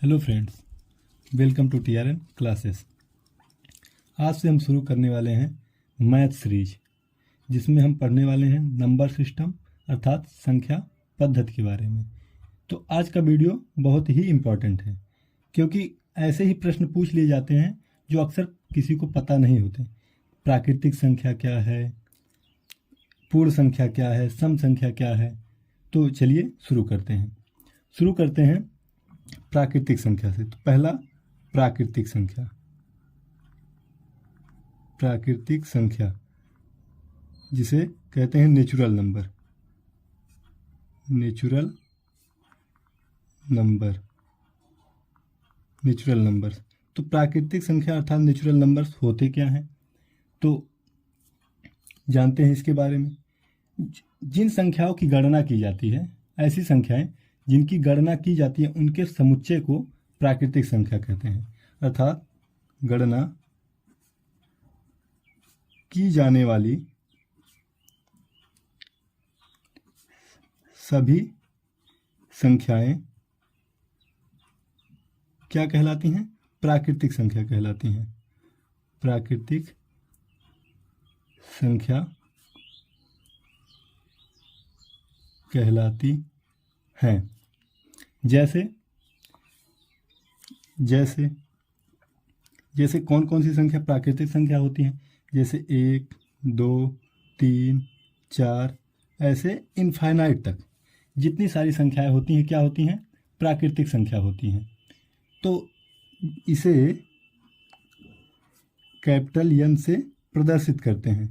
Hello friends, welcome to TRN classes. आज से हम शुरू करने वाले हैं मैथ सीरीज, जिसमें हम पढ़ने वाले हैं नंबर सिस्टम अर्थात संख्या पद्धति के बारे में। तो आज का वीडियो बहुत ही इम्पोर्टेंट है, क्योंकि ऐसे ही प्रश्न पूछ लिए जाते हैं जो अक्सर किसी को पता नहीं होते। प्राकृतिक संख्या क्या है, पूर्ण संख्या क्या है, सम संख्या क्या है। तो चलिए शुरू करते हैं प्राकृतिक संख्या से। तो पहला प्राकृतिक संख्या जिसे कहते हैं नेचुरल नंबर्स। तो प्राकृतिक संख्या अर्थात नेचुरल नंबर्स होते क्या हैं, तो जानते हैं इसके बारे में। जिन संख्याओं की गणना की जाती है, ऐसी संख्याएं जिनकी गणना की जाती है, उनके समुच्चय को प्राकृतिक संख्या कहते हैं। अर्थात गणना की जाने वाली सभी संख्याएं क्या कहलाती हैं? प्राकृतिक संख्या कहलाती हैं। प्राकृतिक संख्या कहलाती हैं। जैसे कौन कौन सी संख्या प्राकृतिक संख्या होती हैं? जैसे 1, 2, 3, 4, ऐसे इनफाइनाइट तक जितनी सारी संख्याएं होती हैं क्या होती हैं? प्राकृतिक संख्या होती हैं। तो इसे कैपिटल एन से प्रदर्शित करते हैं।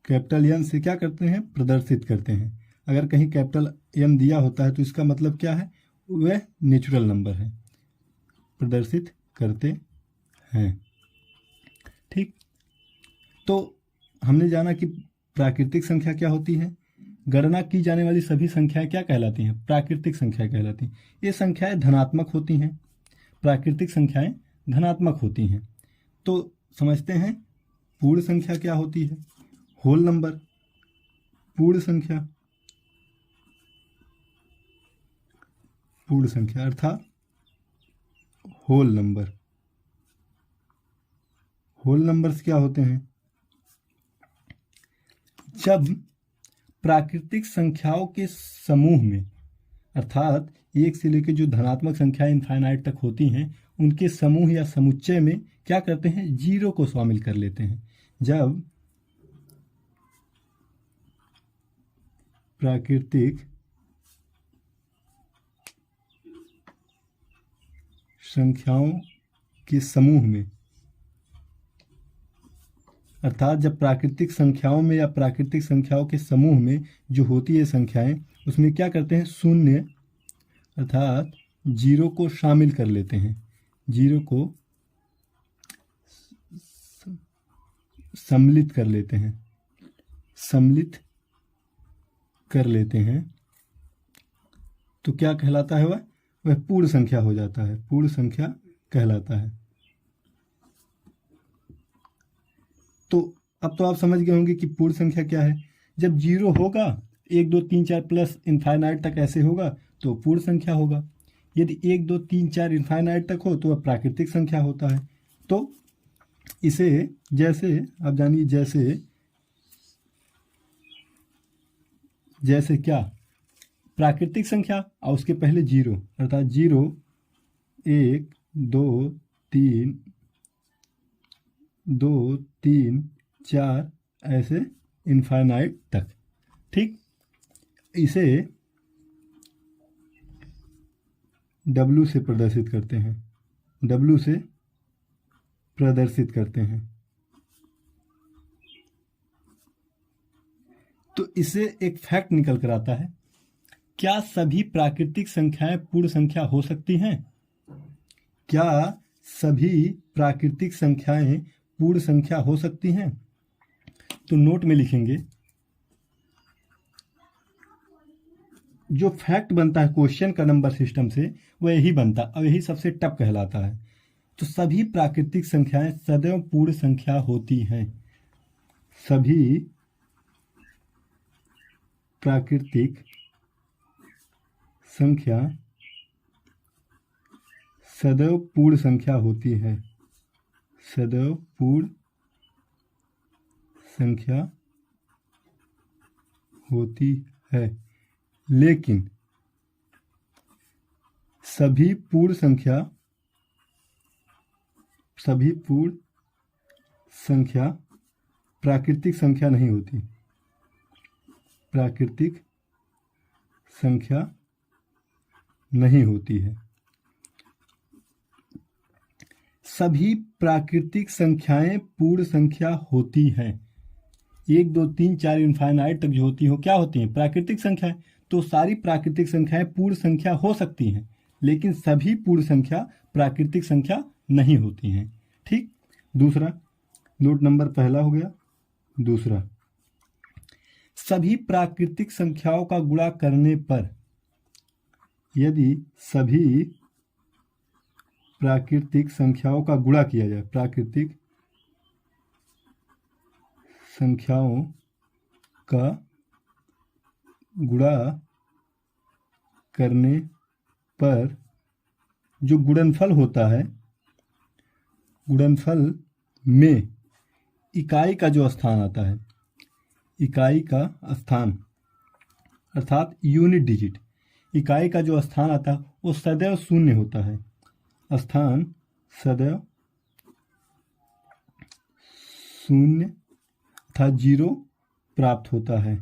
कैपिटल एन से क्या करते हैं? प्रदर्शित करते हैं। अगर कहीं कैपिटल एन दिया होता है तो इसका मतलब क्या है? वह नेचुरल नंबर है, प्रदर्शित करते हैं। ठीक, तो हमने जाना कि प्राकृतिक संख्या क्या होती है। गणना की जाने वाली सभी संख्याएं क्या कहलाती हैं? प्राकृतिक संख्या कहलाती हैं। ये संख्याएं धनात्मक होती हैं, प्राकृतिक संख्याएं धनात्मक होती हैं। तो समझते हैं पूर्ण संख्या क्या होती है। होल नंबर, पूर्ण संख्या अर्थात होल नंबर्स क्या होते हैं? जब प्राकृतिक संख्याओं के समूह में, अर्थात 1 से लेकर जो धनात्मक संख्याएं इनफाइनाइट तक होती हैं, उनके समूह या समुच्चय में क्या करते हैं? 0 को शामिल कर लेते हैं। जब प्राकृतिक संख्याओं के समूह में, अर्थात जब प्राकृतिक संख्याओं में या प्राकृतिक संख्याओं के समूह में जो होती है संख्याएं, उसमें क्या करते हैं? 0 अर्थात 0 को शामिल कर लेते हैं। 0 को सम्मिलित कर लेते हैं। तो क्या कहलाता है? वह पूर्ण संख्या हो जाता है, पूर्ण संख्या कहलाता है। तो अब तो आप समझ गए होंगे कि पूर्ण संख्या क्या है। जब 0 होगा, 1, 2, 3, 4 प्लस इनफाइनाइट तक ऐसे होगा तो पूर्ण संख्या होगा। यदि 1, 2, 3, 4 इनफाइनाइट तक हो तो वह प्राकृतिक संख्या होता है। तो इसे जैसे आप जानिए, जैसे क्या? प्राकृतिक संख्या और उसके पहले 0 अर्थात 0, 1, 2, 3, 4 ऐसे इनफाइनाइट तक। ठीक, इसे W से प्रदर्शित करते हैं। तो इससे एक फैक्ट निकल कर आता है, क्या सभी प्राकृतिक संख्याएं पूर्ण संख्या हो सकती हैं? क्या सभी प्राकृतिक संख्याएं पूर्ण संख्या हो सकती हैं? तो नोट में लिखेंगे, जो फैक्ट बनता है क्वेश्चन का नंबर सिस्टम से, वह यही बनता और यही सबसे टफ कहलाता है। तो सभी प्राकृतिक संख्याएं सदैव पूर्ण संख्या होती हैं। सभी प्राकृतिक संख्या सदैव पूर्ण संख्या होती है, सदैव पूर्ण संख्या होती है, लेकिन सभी पूर्ण संख्या प्राकृतिक संख्या नहीं होती, प्राकृतिक संख्या नहीं होती है। सभी प्राकृतिक संख्याएं पूर्ण संख्या होती हैं। 1 2 3 4 इनफाइनाइट तक जो होती हो क्या होती हैं? प्राकृतिक संख्याएं। तो सारी प्राकृतिक संख्याएं पूर्ण संख्या हो सकती हैं, लेकिन सभी पूर्ण संख्या प्राकृतिक संख्या नहीं होती हैं। ठीक। दूसरा नोट नंबर पहला हो गया। दूसरा, सभी प्राकृतिक संख्याओं का गुणा करने पर, यदि सभी प्राकृतिक संख्याओं का गुणा किया जाए, प्राकृतिक संख्याओं का गुणा करने पर जो गुणनफल होता है, गुणनफल में इकाई का जो स्थान आता है, इकाई का स्थान अर्थात यूनिट डिजिट, इकाई का जो स्थान आता है वो सदैव शून्य होता है। स्थान सदैव शून्य अर्थात 0 प्राप्त होता है।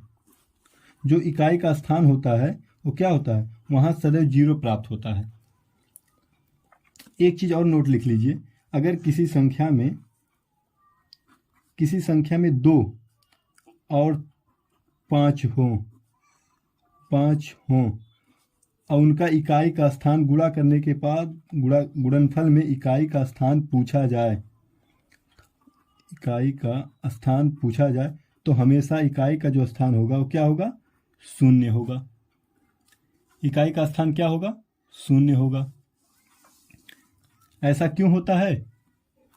जो इकाई का स्थान होता है वो क्या होता है? वहाँ सदैव 0 प्राप्त होता है। एक चीज़ और नोट लिख लीजिए, अगर किसी संख्या में 2 और 5 हों और उनका इकाई का स्थान गुणा करने के बाद गुणनफल में इकाई का स्थान पूछा जाए, इकाई का स्थान पूछा जाए तो हमेशा इकाई का जो स्थान होगा वो क्या होगा? शून्य होगा। इकाई का स्थान क्या होगा? शून्य होगा। ऐसा क्यों होता है?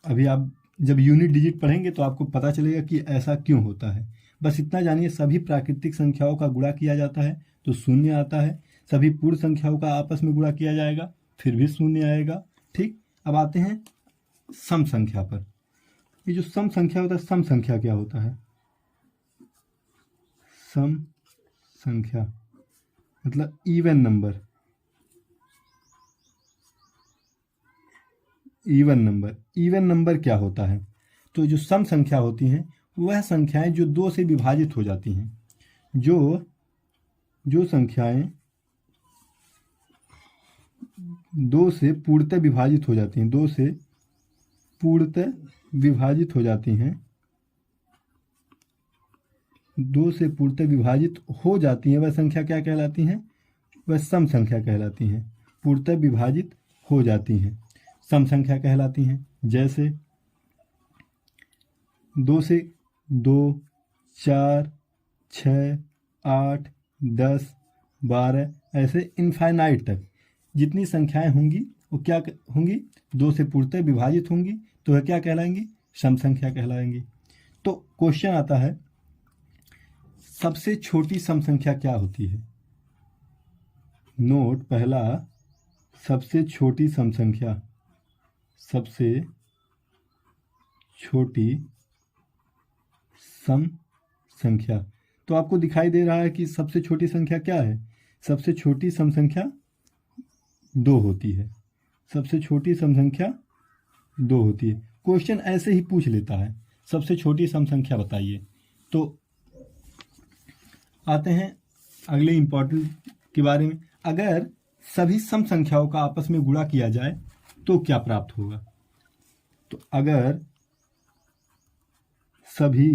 अभी आप जब यूनिट डिजिट पढ़ेंगे तो आपको पता चलेगा कि ऐसा क्यों होता है। बस इतना जानिए, सभी प्राकृतिक संख्याओं का गुणा किया जाता है तो शून्य आता है, सभी पूर्ण संख्याओं का आपस में गुणा किया जाएगा फिर भी शून्य आएगा। ठीक। अब आते हैं सम संख्या पर। ये जो सम संख्या होता है, सम संख्या क्या होता है? सम संख्या मतलब इवन नंबर। इवन नंबर क्या होता है? तो जो सम संख्या होती हैं वह संख्याएं जो 2 से विभाजित हो जाती हैं, जो संख्याएं 2 से पूर्णतः विभाजित हो जाती हैं, 2 से पूर्णतः विभाजित हो जाती हैं, 2 से पूर्णतः विभाजित हो जाती हैं, वह संख्या क्या कहलाती हैं? वह सम संख्या कहलाती हैं। पूर्णतः विभाजित हो जाती हैं, सम संख्या कहलाती हैं। जैसे 2 से 2, 4, 6, 8, 10, 12 ऐसे इनफाइनाइट तक जितनी संख्याएं होंगी वो क्या होंगी? 2 से पूर्णतः विभाजित होंगी, तो वह क्या कहलाएंगी? सम संख्या कहलाएंगी। तो क्वेश्चन आता है, सबसे छोटी सम संख्या क्या होती है? नोट पहला, सबसे छोटी सम संख्या, सबसे छोटी सम संख्या। तो आपको दिखाई दे रहा है कि सबसे छोटी संख्या क्या है? सबसे छोटी सम संख्या 2 होती है। सबसे छोटी सम संख्या 2 होती है। क्वेश्चन ऐसे ही पूछ लेता है, सबसे छोटी सम संख्या बताइए। तो आते हैं अगले इंपॉर्टेंट के बारे में। अगर सभी सम संख्याओं का आपस में गुणा किया जाए तो क्या प्राप्त होगा? तो अगर सभी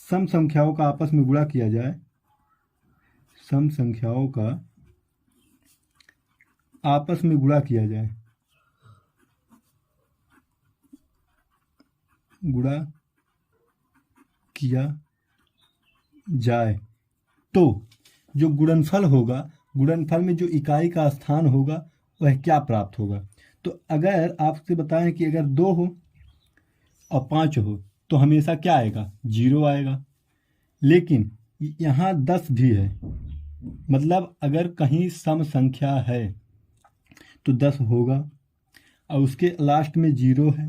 सम संख्याओं का आपस में गुणा किया जाए, सम संख्याओं का आपस में गुणा किया जाए, गुणा किया जाए तो जो गुणनफल होगा, गुणनफल में जो इकाई का स्थान होगा वह क्या प्राप्त होगा? तो अगर आपसे बताएं कि अगर 2 हो और 5 हो तो हमेशा क्या आएगा? 0 आएगा। लेकिन यहाँ 10 भी है, मतलब अगर कहीं सम संख्या है तो 10 होगा, और उसके लास्ट में 0 है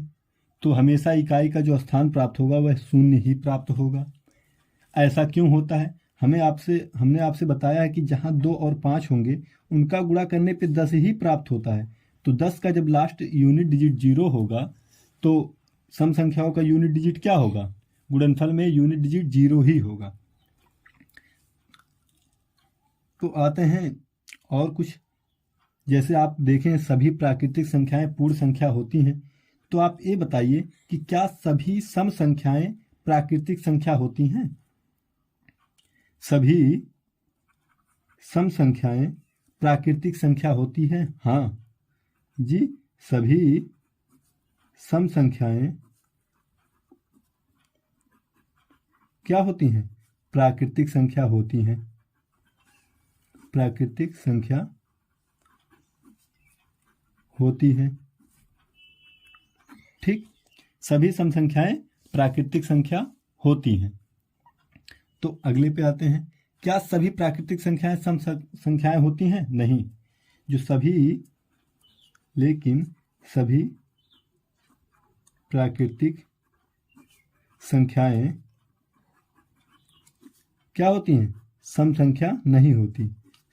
तो हमेशा इकाई का जो स्थान प्राप्त होगा वह 0 ही प्राप्त होगा। ऐसा क्यों होता है? हमने आपसे बताया है कि जहाँ 2 और 5 होंगे उनका गुणा करने पे 10 ही प्राप्त होता है। तो 10 का जब लास्ट यूनिट डिजिट 0 होगा तो सम संख्याओं का यूनिट डिजिट क्या होगा? गुणनफल में यूनिट डिजिट 0 ही होगा। तो आते हैं और कुछ, जैसे आप देखें सभी प्राकृतिक संख्याएं पूर्ण संख्या होती हैं, तो आप ये बताइए कि क्या सभी सम संख्याएं प्राकृतिक संख्या होती हैं? सभी सम संख्याएं प्राकृतिक संख्या होती हैं? हाँ जी, सभी सम संख्याएं क्या होती हैं? प्राकृतिक संख्या होती हैं। प्राकृतिक संख्या होती है। ठीक, सभी सम संख्याएं प्राकृतिक संख्या होती हैं। तो अगले पे आते हैं, क्या सभी प्राकृतिक संख्याएं सम संख्याएं होती हैं? नहीं, लेकिन सभी प्राकृतिक संख्याएं क्या होती हैं? सम संख्या नहीं होती।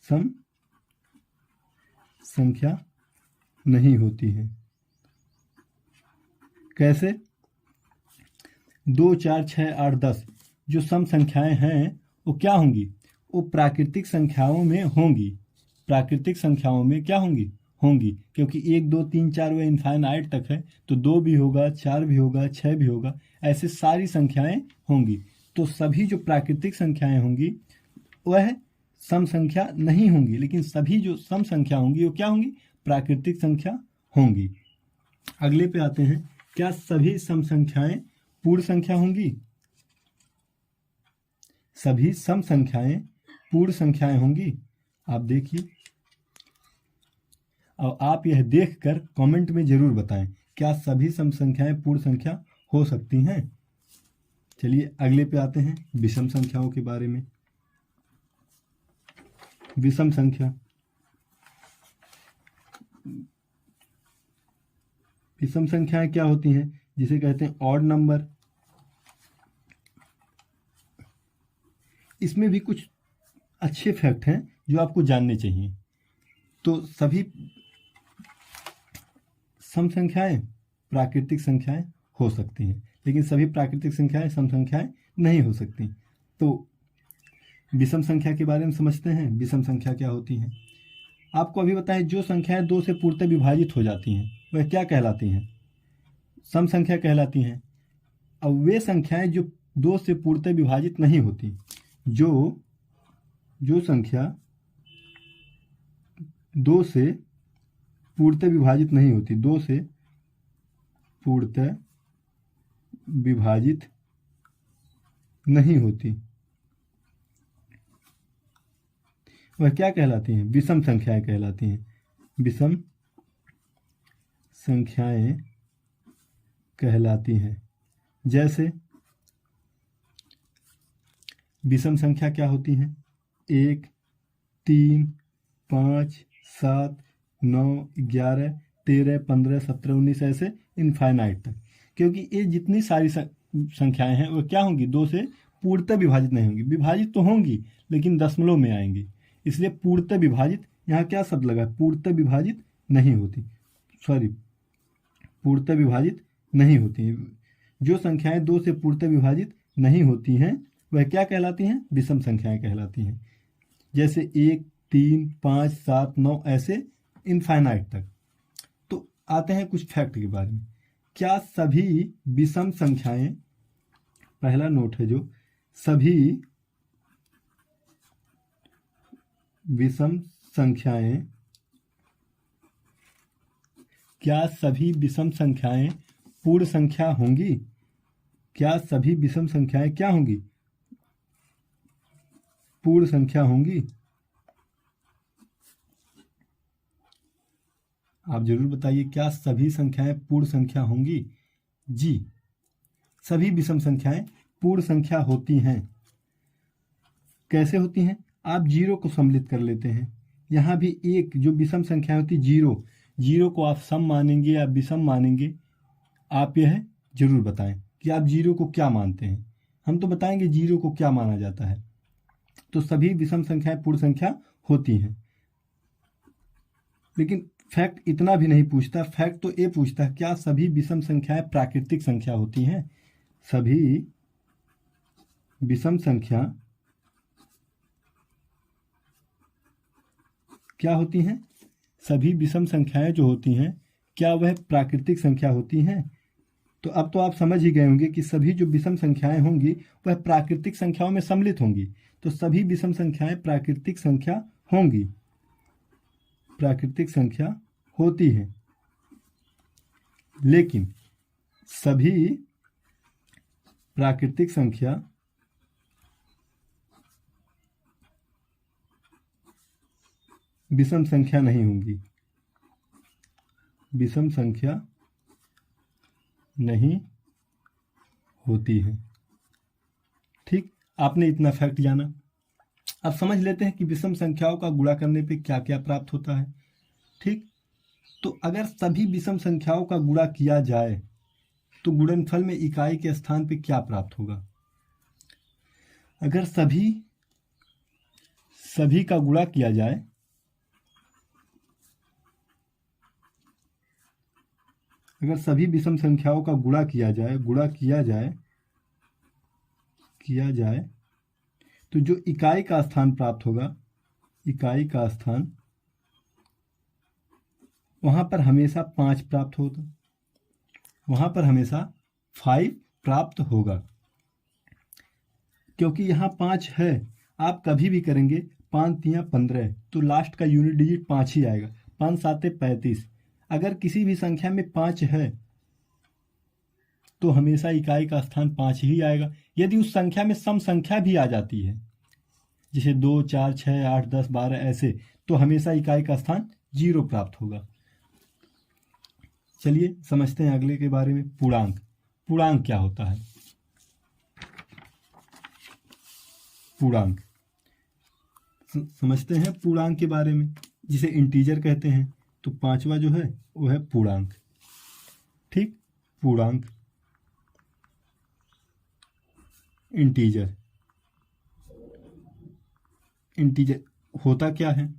सम संख्या नहीं होती है। कैसे? 2, 4, 6, 8, 10 जो सम संख्याएं हैं वो क्या होंगी? वो प्राकृतिक संख्याओं में होंगी। प्राकृतिक संख्याओं में क्या होंगी? क्योंकि 1, 2, 3, 4 वह इनफाइनाइट तक है, तो 2 भी होगा, 4 भी होगा, 6 भी होगा, ऐसे सारी संख्याएं होंगी। तो सभी जो प्राकृतिक संख्याएं होंगी वह सम संख्या नहीं होंगी, लेकिन सभी जो सम संख्या होंगी वो क्या होंगी? प्राकृतिक संख्या होंगी। अगले पे आते हैं, क्या सभी सम संख्याएं पूर्ण संख्या होंगी? सभी सम संख्याएं पूर्ण संख्याएं होंगी। आप देखिए, और आप यह देखकर कमेंट में जरूर बताएं, क्या सभी सम संख्याएं पूर्ण संख्या हो सकती हैं? चलिए अगले पे आते हैं, विषम संख्याओं के बारे में। विषम संख्या, विषम संख्याएं क्या होती हैं? जिसे कहते हैं ऑड नंबर। इसमें भी कुछ अच्छे फैक्ट हैं जो आपको जानने चाहिए। तो सभी सम संख्याएं प्राकृतिक संख्याएं हो सकती हैं, लेकिन सभी प्राकृतिक संख्याएं सम संख्याएं नहीं हो सकती। तो विषम संख्या के बारे में समझते हैं। विषम संख्या क्या होती है? आपको अभी बताएं, जो संख्याएं 2 से पूर्णतः विभाजित हो जाती हैं वह क्या कहलाती हैं? सम संख्या कहलाती हैं। अब वे संख्याएं जो 2 से पूर्णतः विभाजित नहीं होती, जो संख्या 2 से पूर्णतः विभाजित नहीं होती, 2 से पूर्णतः विभाजित नहीं होती, वह क्या कहलाती हैं? विषम संख्याएं कहलाती हैं। विषम संख्याएं कहलाती हैं। जैसे विषम संख्या क्या होती हैं? 1, 3, 5, 7, 9, 11, 13, 15, 17, 19 ऐसे इनफाइनाइट तक। क्योंकि ये जितनी सारी संख्याएं हैं वो क्या होंगी? 2 से पूर्णतः विभाजित नहीं होंगी। विभाजित तो होंगी लेकिन दशमलव में आएंगी, इसलिए पूर्णतः विभाजित, यहाँ क्या शब्द लगा? पूर्णतः विभाजित नहीं होती, पूर्णतः विभाजित नहीं होती। जो संख्याएं 2 से पूर्णतः विभाजित नहीं होती हैं वह क्या कहलाती हैं? विषम संख्याएं कहलाती हैं। जैसे 1, 3, 5, 7, 9 ऐसे इनफाइनाइट तक। तो आते हैं कुछ फैक्ट के बारे में। क्या सभी विषम संख्याएं, पहला नोट है जो, सभी विषम संख्याएं, क्या सभी विषम संख्याएं पूर्ण संख्या होंगी? क्या सभी विषम संख्याएं क्या होंगी? पूर्ण संख्या होंगी? आप जरूर बताइए, क्या सभी संख्याएं पूर्ण संख्या होंगी? जी, सभी विषम संख्याएं पूर्ण संख्या होती हैं। कैसे होती हैं? आप 0 को सम्मिलित कर लेते हैं। यहाँ भी एक जो विषम संख्या होती 0, जीरो को आप सम मानेंगे या विषम मानेंगे, आप यह जरूर बताएं कि आप जीरो को क्या मानते हैं। हम तो बताएंगे जीरो को क्या माना जाता है। तो सभी विषम संख्याएं पूर्ण संख्या होती हैं, लेकिन फैक्ट इतना भी नहीं पूछता। फैक्ट तो ये पूछता है क्या सभी विषम संख्याएं प्राकृतिक संख्या होती हैं। सभी विषम संख्या क्या होती हैं? सभी विषम संख्याएं जो होती हैं क्या वह प्राकृतिक संख्या होती हैं? तो अब तो आप समझ ही गए होंगे कि सभी जो विषम संख्याएं होंगी वह प्राकृतिक संख्याओं में सम्मिलित होंगी। तो सभी विषम संख्याएं प्राकृतिक संख्या होंगी, प्राकृतिक संख्या होती है। लेकिन सभी प्राकृतिक संख्या विषम संख्या नहीं होंगी, विषम संख्या नहीं होती है। ठीक, आपने इतना फैक्ट जाना। अब समझ लेते हैं कि विषम संख्याओं का गुणा करने पे क्या क्या प्राप्त होता है। ठीक, तो अगर सभी विषम संख्याओं का गुणा किया जाए तो गुणनफल में इकाई के स्थान पे क्या प्राप्त होगा? अगर सभी का गुणा किया जाए, अगर सभी विषम संख्याओं का गुणा किया जाए तो जो इकाई का स्थान प्राप्त होगा, इकाई का स्थान वहां पर हमेशा 5 प्राप्त होगा, वहां पर हमेशा 5 प्राप्त होगा, क्योंकि यहाँ 5 है। आप कभी भी करेंगे 5 तियां 15 तो लास्ट का यूनिट डिजिट 5 ही आएगा। 5 साते 35। अगर किसी भी संख्या में 5 है तो हमेशा इकाई का स्थान 5 ही आएगा। यदि उस संख्या में सम संख्या भी आ जाती है, जैसे 2, 4, 6, 8, 10, 12 ऐसे, तो हमेशा इकाई का स्थान 0 प्राप्त होगा। चलिए समझते हैं अगले के बारे में, पूर्णांक। पूर्णांक क्या होता है? पूर्णांक समझते हैं पूर्णांक के बारे में, जिसे इंटीजर कहते हैं। तो 5वां जो है वो है पूर्णांक। ठीक, पूर्णांक इंटीजर। इंटीजर होता क्या है?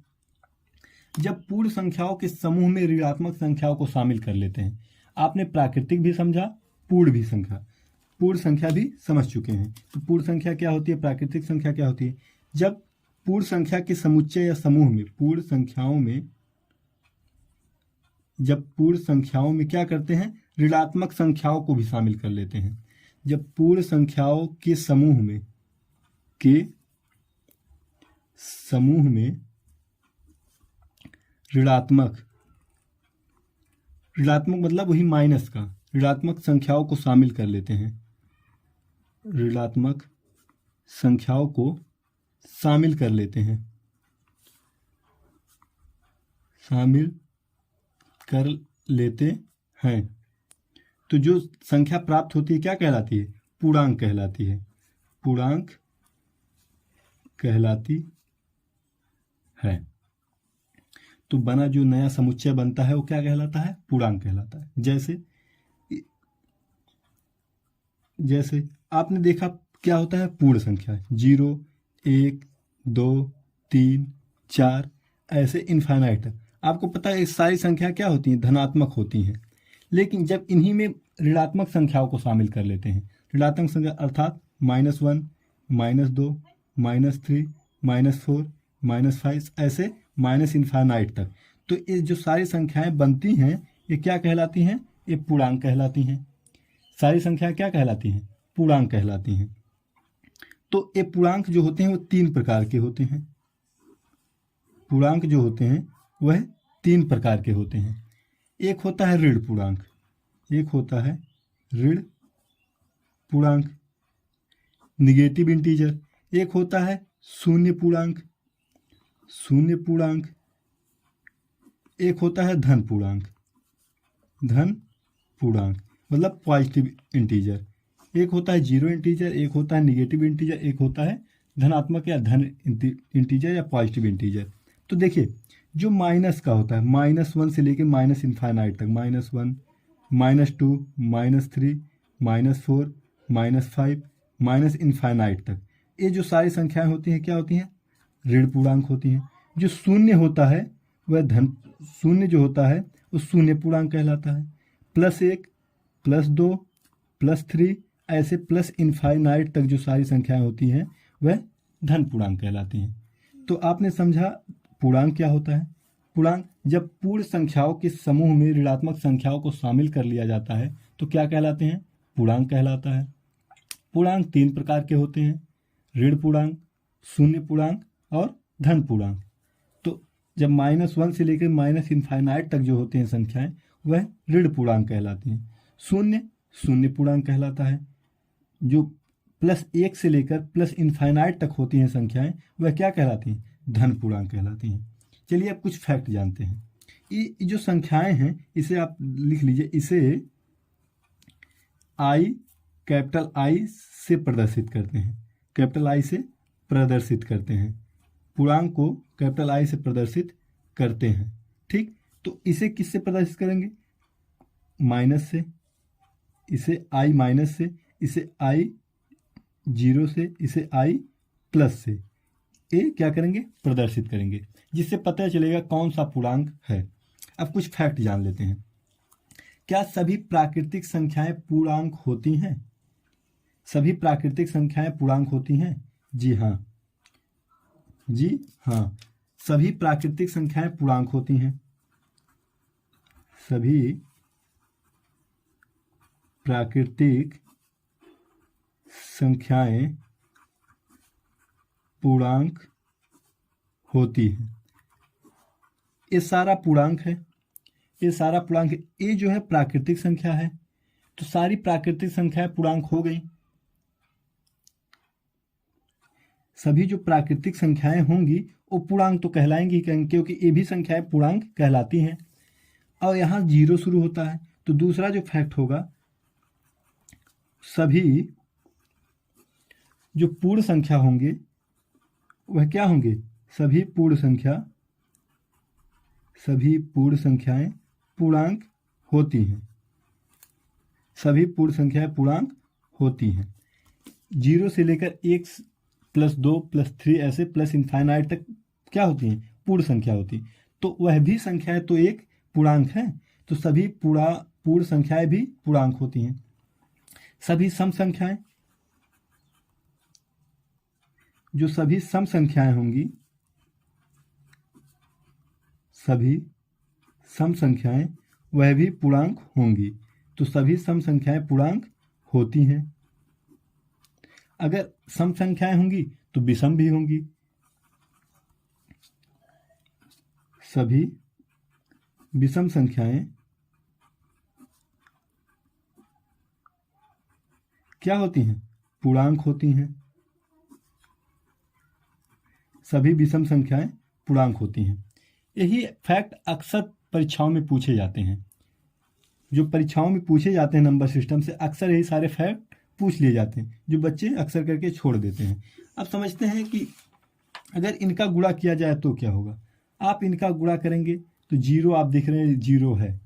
जब पूर्ण संख्याओं के समूह में ऋणात्मक संख्याओं को शामिल कर लेते हैं। आपने प्राकृतिक भी समझा, पूर्ण संख्या भी समझ चुके हैं। तो पूर्ण संख्या क्या होती है, प्राकृतिक संख्या क्या होती है? जब पूर्ण संख्या के समुच्चय या समूह में, पूर्ण संख्याओं में क्या करते हैं, ऋणात्मक संख्याओं को भी शामिल कर लेते हैं। जब पूर्ण संख्याओं के समूह में ऋणात्मक मतलब वही माइनस का, ऋणात्मक संख्याओं को शामिल कर लेते हैं। ऋणात्मक संख्याओं को शामिल कर लेते हैं, शामिल कर लेते हैं। तो जो संख्या प्राप्त होती है क्या कहलाती है? पूर्णांक कहलाती है। पूर्णांक कहलाती है। तो बना जो नया समुच्चय बनता है वो क्या कहलाता है? पूर्णांक कहलाता है। जैसे आपने देखा क्या होता है, पूर्ण संख्या 0, 1, 2, 3, 4 ऐसे इनफाइनाइट। आपको पता है सारी संख्या क्या होती हैं, धनात्मक होती हैं। लेकिन जब इन्हीं में ऋणात्मक संख्याओं को शामिल कर लेते हैं, ऋणात्मक संख्या अर्थात -1, -2, -3, -4, -5 ऐसे माइनस इनफाइनाइट तक, तो ये जो सारी संख्याएं बनती हैं ये क्या कहलाती हैं? ये पूर्णांक कहलाती हैं। सारी संख्याएं क्या कहलाती हैं? पूर्णांक कहलाती हैं। तो ये पूर्णांक जो होते हैं वो 3 प्रकार के होते हैं। पूर्णांक जो होते हैं वह 3 प्रकार के होते हैं। एक होता है ऋण पूर्णांक, निगेटिव इंटीजर। एक होता है शून्य पूर्णांक, एक होता है धन पूर्णांक मतलब पॉजिटिव इंटीजर। एक होता है जीरो इंटीजर, एक होता है निगेटिव इंटीजर, एक होता है धनात्मक या धन इंटीजर या पॉजिटिव इंटीजर। तो देखिए जो माइनस का होता है, -1 से लेके माइनस इनफाइनाइट तक, -1, -2, -3, -4, -5, माइनस इनफाइनाइट तक, ये जो सारी संख्याएं होती हैं क्या होती हैं? ऋण पूर्णांक होती हैं। जो शून्य होता है वह धन, शून्य जो होता है वो शून्य पूर्णांक कहलाता है। +1, +2, +3, ऐसे प्लस इनफाइनाइट तक जो सारी संख्याएं होती हैं वह धन पूर्णांक कहलाती हैं। तो आपने समझा पूर्णांक क्या होता है? पूर्णांक जब पूर्ण संख्याओं के समूह में ऋणात्मक संख्याओं को शामिल कर लिया जाता है तो क्या कहलाते हैं? पूर्णांक कहलाता है। पूर्णांक 3 प्रकार के होते हैं, ऋण पूर्णांक, शून्य पूर्णांक और धन पूर्णांक। तो जब -1 से लेकर माइनस इनफाइनाइट तक जो होते हैं संख्याएं वह ऋण पूर्णांक कहलाती हैं। शून्य पूर्णांक कहलाता है। जो +1 से लेकर प्लस इनफाइनाइट तक होती हैं संख्याएं वह क्या कहलाती हैं? धन पूर्णांक कहलाती हैं। चलिए अब कुछ फैक्ट जानते हैं। ये जो संख्याएं हैं इसे आप लिख लीजिए, इसे कैपिटल आई से प्रदर्शित करते हैं, कैपिटल आई से प्रदर्शित करते हैं, पूर्णांक को कैपिटल आई से प्रदर्शित करते हैं। ठीक, तो इसे किससे प्रदर्शित करेंगे? माइनस से, इसे आई माइनस से, इसे आई जीरो से, इसे आई प्लस से, ये क्या करेंगे? प्रदर्शित करेंगे, जिससे पता चलेगा कौन सा पूर्णांक है। अब कुछ फैक्ट जान लेते हैं। क्या सभी प्राकृतिक संख्याएं पूर्णांक होती हैं? सभी प्राकृतिक संख्याएं पूर्णांक होती हैं? जी हाँ, जी हाँ, सभी प्राकृतिक संख्याएं पूर्णांक होती हैं। सभी प्राकृतिक संख्याएं पूर्णांक होती हैं। ये सारा पूर्णांक है, ये सारा पूर्णांक है। ये जो है प्राकृतिक संख्या है, तो सारी प्राकृतिक संख्याएं पूर्णांक हो गई। सभी जो प्राकृतिक संख्याएं होंगी वो पूर्णांक तो कहलाएंगी, क्योंकि ये भी संख्याएं पूर्णांक कहलाती हैं। और यहाँ 0 शुरू होता है, तो दूसरा जो फैक्ट होगा, सभी जो पूर्ण संख्या होंगे वह क्या होंगे? सभी पूर्ण संख्याएं पूर्णांक होती हैं। सभी पूर्ण संख्याएं पूर्णांक होती हैं। 0 से लेकर 1 +2 +3 ऐसे प्लस इनफाइनाइट तक क्या होती हैं? पूर्ण संख्या होती है। तो वह भी संख्याएं तो एक पूर्णांक है, तो सभी पूर्ण संख्याएं भी पूर्णांक होती हैं। सभी सम संख्याएं, जो सभी सम संख्याएं होंगी, सभी सम संख्याएं वह भी पूर्णांक होंगी, तो सभी सम संख्याएं पूर्णांक होती हैं। अगर सम संख्याएं होंगी तो विषम भी होंगी। सभी विषम संख्याएं क्या होती हैं? पूर्णांक होती हैं। सभी विषम संख्याएं पूर्णांक होती हैं। यही फैक्ट अक्सर परीक्षाओं में पूछे जाते हैं। जो परीक्षाओं में पूछे जाते हैं नंबर सिस्टम से, अक्सर यही सारे फैक्ट पूछ लिए जाते हैं, जो बच्चे अक्सर करके छोड़ देते हैं। अब समझते हैं कि अगर इनका गुणा किया जाए तो क्या होगा। आप इनका गुणा करेंगे तो 0 आप देख रहे हैं 0 है,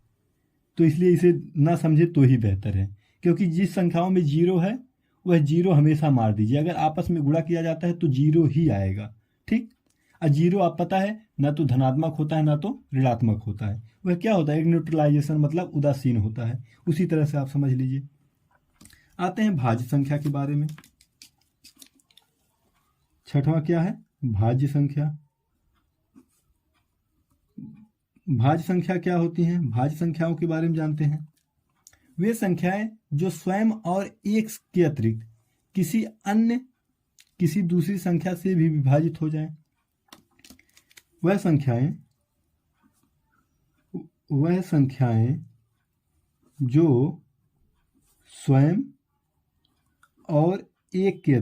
तो इसलिए इसे ना समझे तो ही बेहतर है, क्योंकि जिस संख्याओं में 0 है वह 0 हमेशा मार दीजिए। अगर आपस में गुणा किया जाता है तो 0 ही आएगा। ठीक, और 0 आप पता है ना तो धनात्मक होता है ना तो ऋणात्मक होता है, वह क्या होता है? एक न्यूट्रलाइजेशन, मतलब उदासीन होता है। उसी तरह से आप समझ लीजिए। आते हैं भाज्य संख्या के बारे में। छठवां क्या है? भाज्य संख्या। भाज्य संख्या क्या होती हैं? भाज्य संख्याओं के बारे में जानते हैं। वे संख्याएं जो स्वयं और एक के अतिरिक्त किसी दूसरी संख्या से भी विभाजित हो जाएं। वह संख्याएं जो स्वयं और एक के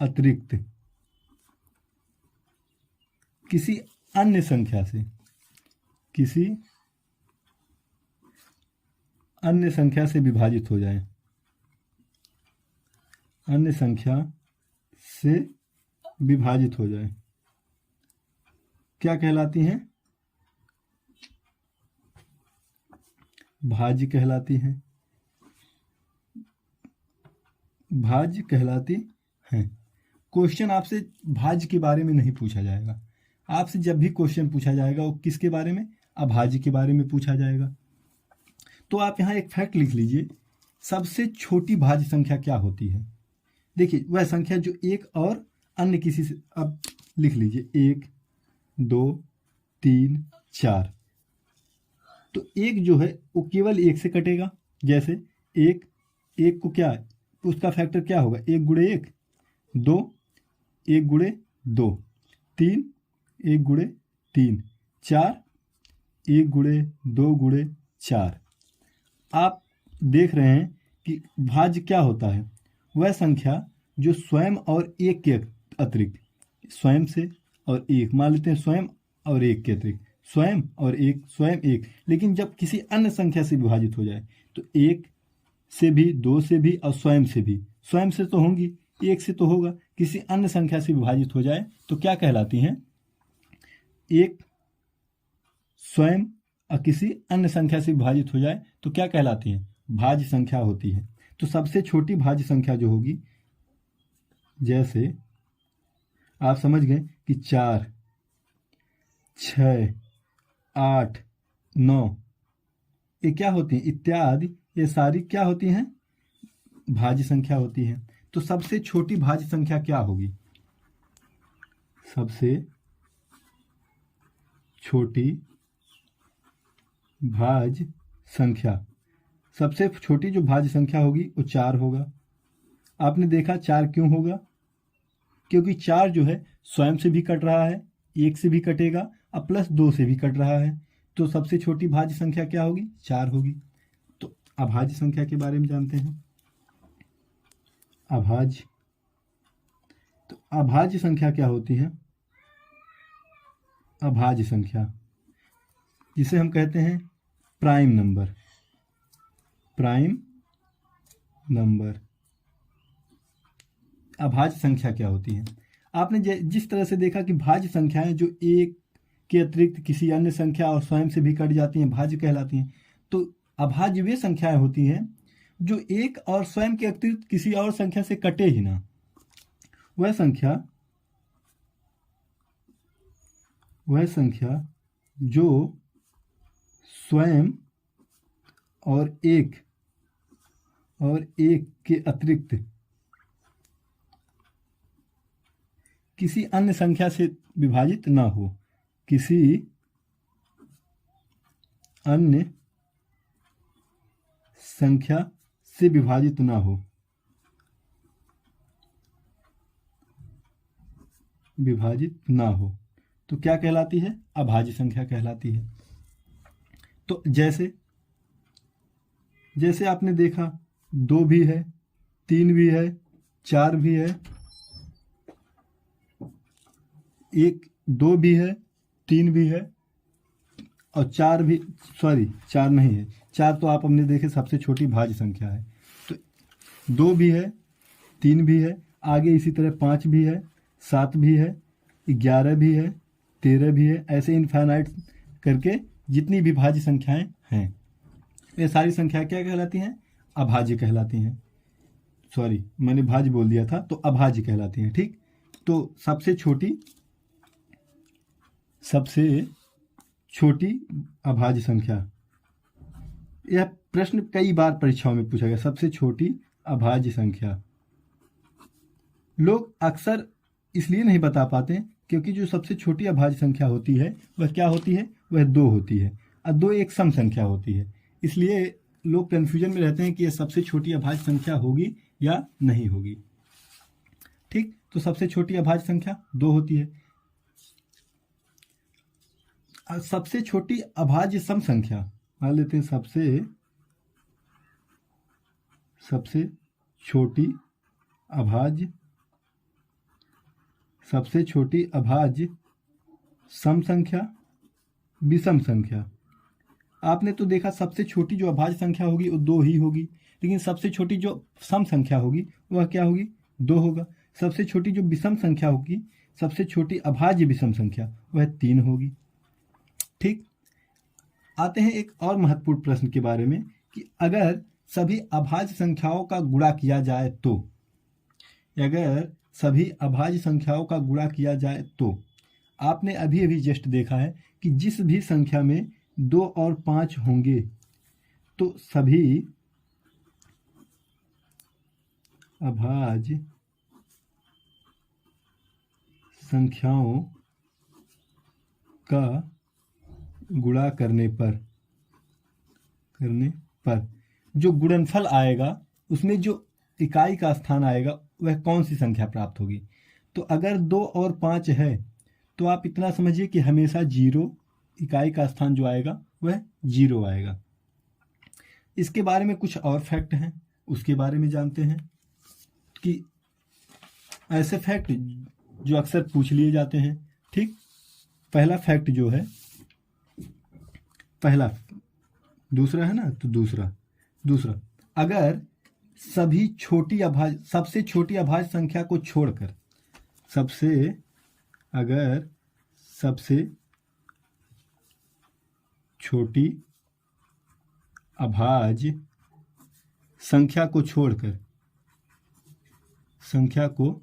अतिरिक्त किसी अन्य संख्या से विभाजित हो जाए, अन्य संख्या से विभाजित हो जाए क्या कहलाती हैं? भाज्य कहलाती हैं। भाज्य कहलाती हैं। क्वेश्चन आपसे भाज्य के बारे में नहीं पूछा जाएगा। आपसे जब भी क्वेश्चन पूछा जाएगा वो किसके बारे में? अभाज्य के बारे में पूछा जाएगा। तो आप यहाँ एक फैक्ट लिख लीजिए, सबसे छोटी भाज्य संख्या क्या होती है? देखिए वह संख्या जो एक और अन्य किसी से, अब लिख लीजिए 1 2 3 4। तो एक जो है वो केवल एक से कटेगा। जैसे एक को क्या है, उसका फैक्टर क्या होगा? 1 गुणे 1 2, 1 गुणे 2 3, 1 गुणे 3 4, 1 गुणे 2 गुणे 4। आप देख रहे हैं कि भाज्य क्या होता है? वह संख्या जो स्वयं और एक के अतिरिक्त, स्वयं से और एक, मान लेते हैं स्वयं और एक के अतिरिक्त, स्वयं और एक, स्वयं एक, लेकिन जब किसी अन्य संख्या से विभाजित हो जाए तो एक से भी, दो से भी और स्वयं से भी, स्वयं से तो होंगी, एक से तो होगा, किसी अन्य संख्या से विभाजित हो जाए तो क्या कहलाती हैं? एक स्वयं और किसी अन्य संख्या से विभाजित हो जाए तो क्या कहलाती है? भाज्य संख्या होती है। तो सबसे छोटी भाज्य संख्या जो होगी, जैसे आप समझ गए कि 4 6 8 9, ये क्या होती हैं? इत्यादि, ये सारी क्या होती हैं? भाज्य संख्या होती है। तो सबसे छोटी भाज्य संख्या क्या होगी? सबसे छोटी भाज्य संख्या, सबसे छोटी जो भाज्य संख्या होगी वो 4 होगा। आपने देखा 4 क्यों होगा? क्योंकि 4 जो है स्वयं से भी कट रहा है, एक से भी कटेगा और प्लस 2 से भी कट रहा है। तो सबसे छोटी भाज्य संख्या क्या होगी? 4 होगी। तो अभाज्य संख्या के बारे में जानते हैं। अभाज्य, तो अभाज्य संख्या क्या होती है? अभाज्य संख्या जिसे हम कहते हैं प्राइम नंबर। प्राइम नंबर अभाज्य संख्या क्या होती है? आपने जिस तरह से देखा कि भाज्य संख्याएं जो एक के अतिरिक्त किसी अन्य संख्या और स्वयं से भी कट जाती हैं, भाज्य कहलाती हैं। तो अभाज्य वे संख्याएं होती हैं जो एक और स्वयं के अतिरिक्त किसी और संख्या से कटे ही ना। वह संख्या जो स्वयं और एक के अतिरिक्त किसी अन्य संख्या से विभाजित ना हो, किसी अन्य संख्या से विभाजित ना हो, विभाजित ना हो, तो क्या कहलाती है? अभाज्य संख्या कहलाती है। तो जैसे आपने देखा 2 भी है, 3 भी है, 4 भी है, 2 भी है, 3 भी है और 4 भी, सॉरी 4 नहीं है, 4 तो आप हमने देखे सबसे छोटी भाज्य संख्या है। तो 2 भी है, 3 भी है, आगे इसी तरह 5 भी है, 7 भी है, 11 भी है, 13 भी है, ऐसे इनफाइनाइट करके जितनी भी भाज्य संख्याएं हैं, ये सारी संख्या क्या कहलाती हैं? अभाज्य कहलाती हैं। सॉरी मैंने भाज्य बोल दिया था, तो अभाज्य कहलाती हैं। ठीक, तो सबसे छोटी अभाज्य संख्या, यह प्रश्न कई बार परीक्षाओं में पूछा गया। सबसे छोटी अभाज्य संख्या लोग अक्सर इसलिए नहीं बता पाते क्योंकि जो सबसे छोटी अभाज्य संख्या होती है वह क्या होती है? वह 2 होती है और 2 एक सम संख्या होती है। इसलिए लोग कन्फ्यूजन में रहते हैं कि यह सबसे छोटी अभाज्य संख्या होगी या नहीं होगी। ठीक, तो सबसे छोटी अभाज्य संख्या 2 होती है। सबसे छोटी अभाज्य सम संख्या मान लेते हैं, सबसे छोटी अभाज्य सम संख्या, विषम संख्या। आपने तो देखा सबसे छोटी जो अभाज्य संख्या होगी वो 2 ही होगी, लेकिन सबसे छोटी जो सम संख्या होगी वह क्या होगी? 2 होगा। सबसे छोटी जो विषम संख्या होगी, सबसे छोटी अभाज्य विषम संख्या, वह 3 होगी। ठीक, आते हैं एक और महत्वपूर्ण प्रश्न के बारे में कि अगर सभी अभाज्य संख्याओं का गुणा किया जाए तो, अगर सभी अभाज्य संख्याओं का गुणा किया जाए तो, आपने अभी अभी जस्ट देखा है कि जिस भी संख्या में 2 और 5 होंगे तो सभी अभाज्य संख्याओं का गुणा करने पर जो गुणनफल आएगा उसमें जो इकाई का स्थान आएगा वह कौन सी संख्या प्राप्त होगी। तो अगर 2 और 5 है तो आप इतना समझिए कि हमेशा 0, इकाई का स्थान जो आएगा वह 0 आएगा। इसके बारे में कुछ और फैक्ट हैं, उसके बारे में जानते हैं कि ऐसे फैक्ट जो अक्सर पूछ लिए जाते हैं। ठीक, पहला फैक्ट जो है, पहला, दूसरा है ना, तो दूसरा अगर सभी छोटी अभाज्य, सबसे छोटी अभाज्य संख्या को छोड़कर, अगर सबसे छोटी अभाज्य संख्या को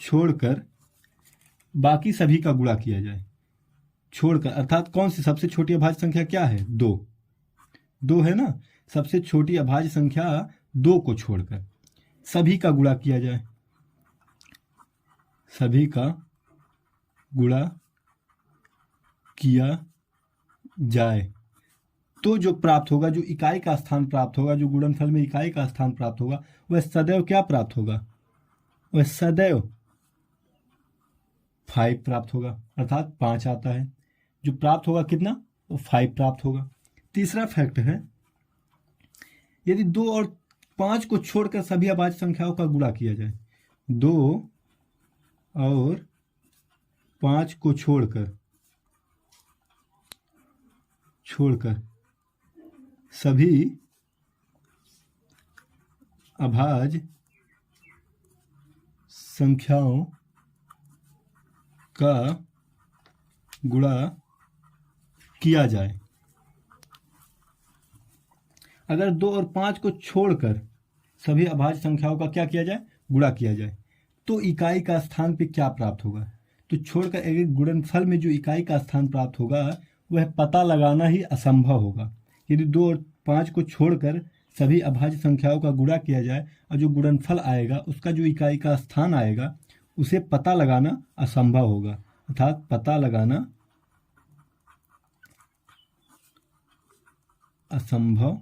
छोड़कर बाकी सभी का गुणा किया जाए, छोड़कर अर्थात कौन सी सबसे छोटी अभाज्य संख्या क्या है, 2 है ना, सबसे छोटी अभाज्य संख्या 2 को छोड़कर सभी का गुणा किया जाए, सभी का गुणा किया जाए तो जो प्राप्त होगा, जो इकाई का स्थान प्राप्त होगा, जो गुणनफल में इकाई का स्थान प्राप्त होगा, वह सदैव क्या प्राप्त होगा, वह सदैव 5 प्राप्त होगा, अर्थात 5 आता है। जो प्राप्त होगा कितना, वो 5 प्राप्त होगा। तीसरा फैक्ट है, यदि 2 और 5 को छोड़कर सभी अभाज्य संख्याओं का गुणा किया जाए, 2 और 5 को छोड़कर सभी अभाज्य संख्याओं का गुणा किया जाए, अगर 2 और 5 को छोड़कर सभी अभाज्य संख्याओं का क्या किया जाए, गुणा किया जाए, तो इकाई का स्थान पे क्या प्राप्त होगा। तो छोड़कर एक गुणनफल में जो इकाई का स्थान प्राप्त होगा वह पता लगाना ही असंभव होगा। यदि 2 और 5 को छोड़कर सभी अभाज्य संख्याओं का गुणा किया जाए और जो गुणनफल आएगा उसका जो इकाई का स्थान आएगा उसे पता लगाना असंभव होगा, अर्थात पता लगाना असंभव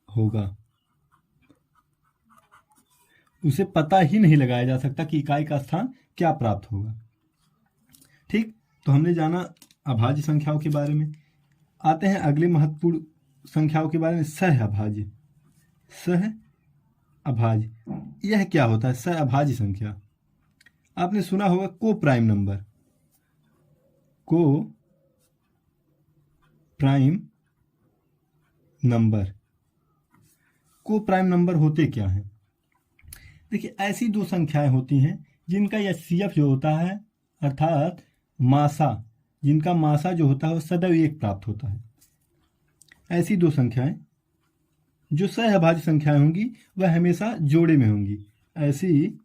होगा, उसे पता ही नहीं लगाया जा सकता कि इकाई का स्थान क्या प्राप्त होगा। ठीक, तो हमने जाना अभाज्य संख्याओं के बारे में। आते हैं अगले महत्वपूर्ण संख्याओं के बारे में, सहअभाज्य। सहअभाज्य यह क्या होता है, सहअभाज्य संख्या। आपने सुना होगा को प्राइम नंबर होते क्या हैं। देखिए, ऐसी 2 संख्याएं होती हैं जिनका एचसीएफ जो होता है, अर्थात मासा, जिनका मासा जो होता है वो सदैव 1 प्राप्त होता है। ऐसी 2 संख्याएं जो सहअभाज्य संख्याएं होंगी वह हमेशा जोड़े में होंगी। ऐसी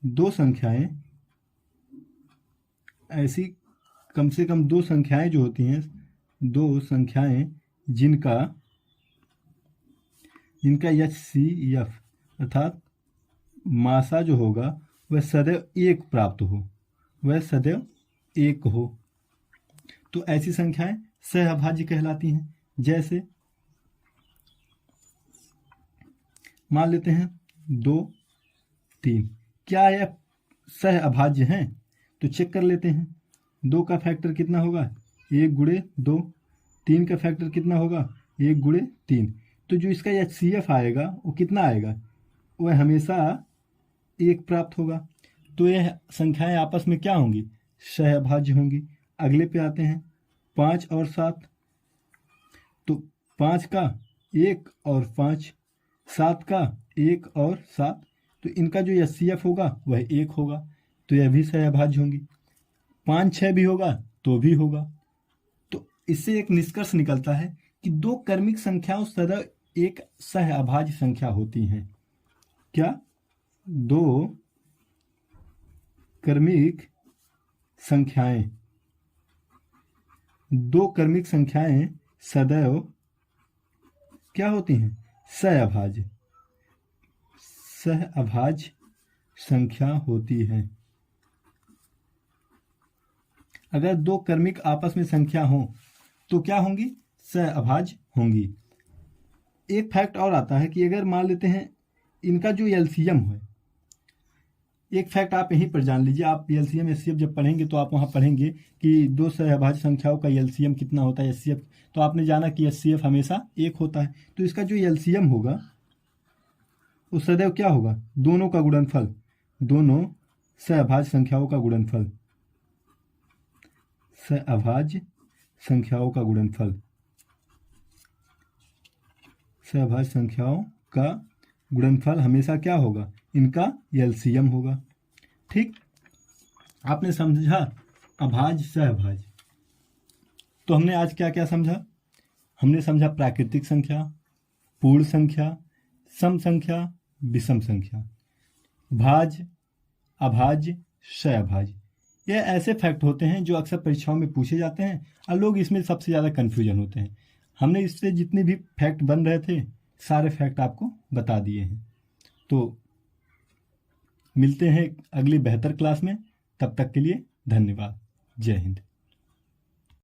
2 संख्याएं, ऐसी कम से कम 2 संख्याएं जो होती हैं, 2 संख्याएं जिनका एचसीएफ अर्थात मासा जो होगा वह सदैव 1 प्राप्त हो, वह सदैव 1 हो, तो ऐसी संख्याएं सहअभाज्य कहलाती हैं। जैसे मान लेते हैं 2, 3, क्या यह सहअभाज्य हैं, तो चेक कर लेते हैं। 2 का फैक्टर कितना होगा, 1 गुणे 2, 3 का फैक्टर कितना होगा, 1 गुणे 3, तो जो इसका एचसीएफ आएगा वो कितना आएगा, वह हमेशा 1 प्राप्त होगा। तो यह संख्याएं आपस में क्या होंगी, सहअभाज्य होंगी। अगले पे आते हैं 5 और 7, तो 5 का 1 और 5, 7 का 1 और 7, तो इनका जो HCF होगा वह 1 होगा, तो यह भी सहअभाज्य होंगी। 5, 6 भी होगा तो भी होगा। तो इससे एक निष्कर्ष निकलता है कि दो क्रमिक संख्याओं सदैव एक सहअभाज्य संख्या होती हैं। क्या? दो क्रमिक संख्याएं सदैव क्या होती हैं? सहअभाज्य संख्या होती है। अगर दो क्रमिक आपस में संख्या हो तो क्या होंगी? सहअभाज्य होंगी। एक फैक्ट और आता है कि अगर मान लेते हैं इनका जो एलसीएम है, एक फैक्ट आप यहीं पर जान लीजिए। आप एलसीएम एचसीएफ जब पढ़ेंगे तो आप वहाँ पढ़ेंगे कि दो सहअभाज्य संख्याओं का एलसीएम कितना होता है, एचसीएफ। तो आपने जाना कि एचसीएफ हमेशा 1 होता है। तो इसका जो एलसीएम होगा वो सदैव क्या होगा? दोनों का गुणनफल, दोनों सहअभाज्य संख्याओं का गुणनफल, सहअभाज्य संख्याओं का गुणनफल, सहअभाज्य संख्याओं का गुणनफल हमेशा क्या होगा? इनका एलसीएम होगा। ठीक, आपने समझा अभाज्य सहअभाज्य। तो हमने आज क्या क्या समझा? हमने समझा प्राकृतिक संख्या, पूर्ण संख्या, सम संख्या, विषम संख्या, भाज्य, अभाज्य, सहअभाज्य। ये ऐसे फैक्ट होते हैं जो अक्सर परीक्षाओं में पूछे जाते हैं और लोग इसमें सबसे ज़्यादा कन्फ्यूजन होते हैं। हमने इससे जितने भी फैक्ट बन रहे थे सारे फैक्ट आपको बता दिए हैं। तो मिलते हैं अगली बेहतर क्लास में, तब तक के लिए धन्यवाद। जय हिंद।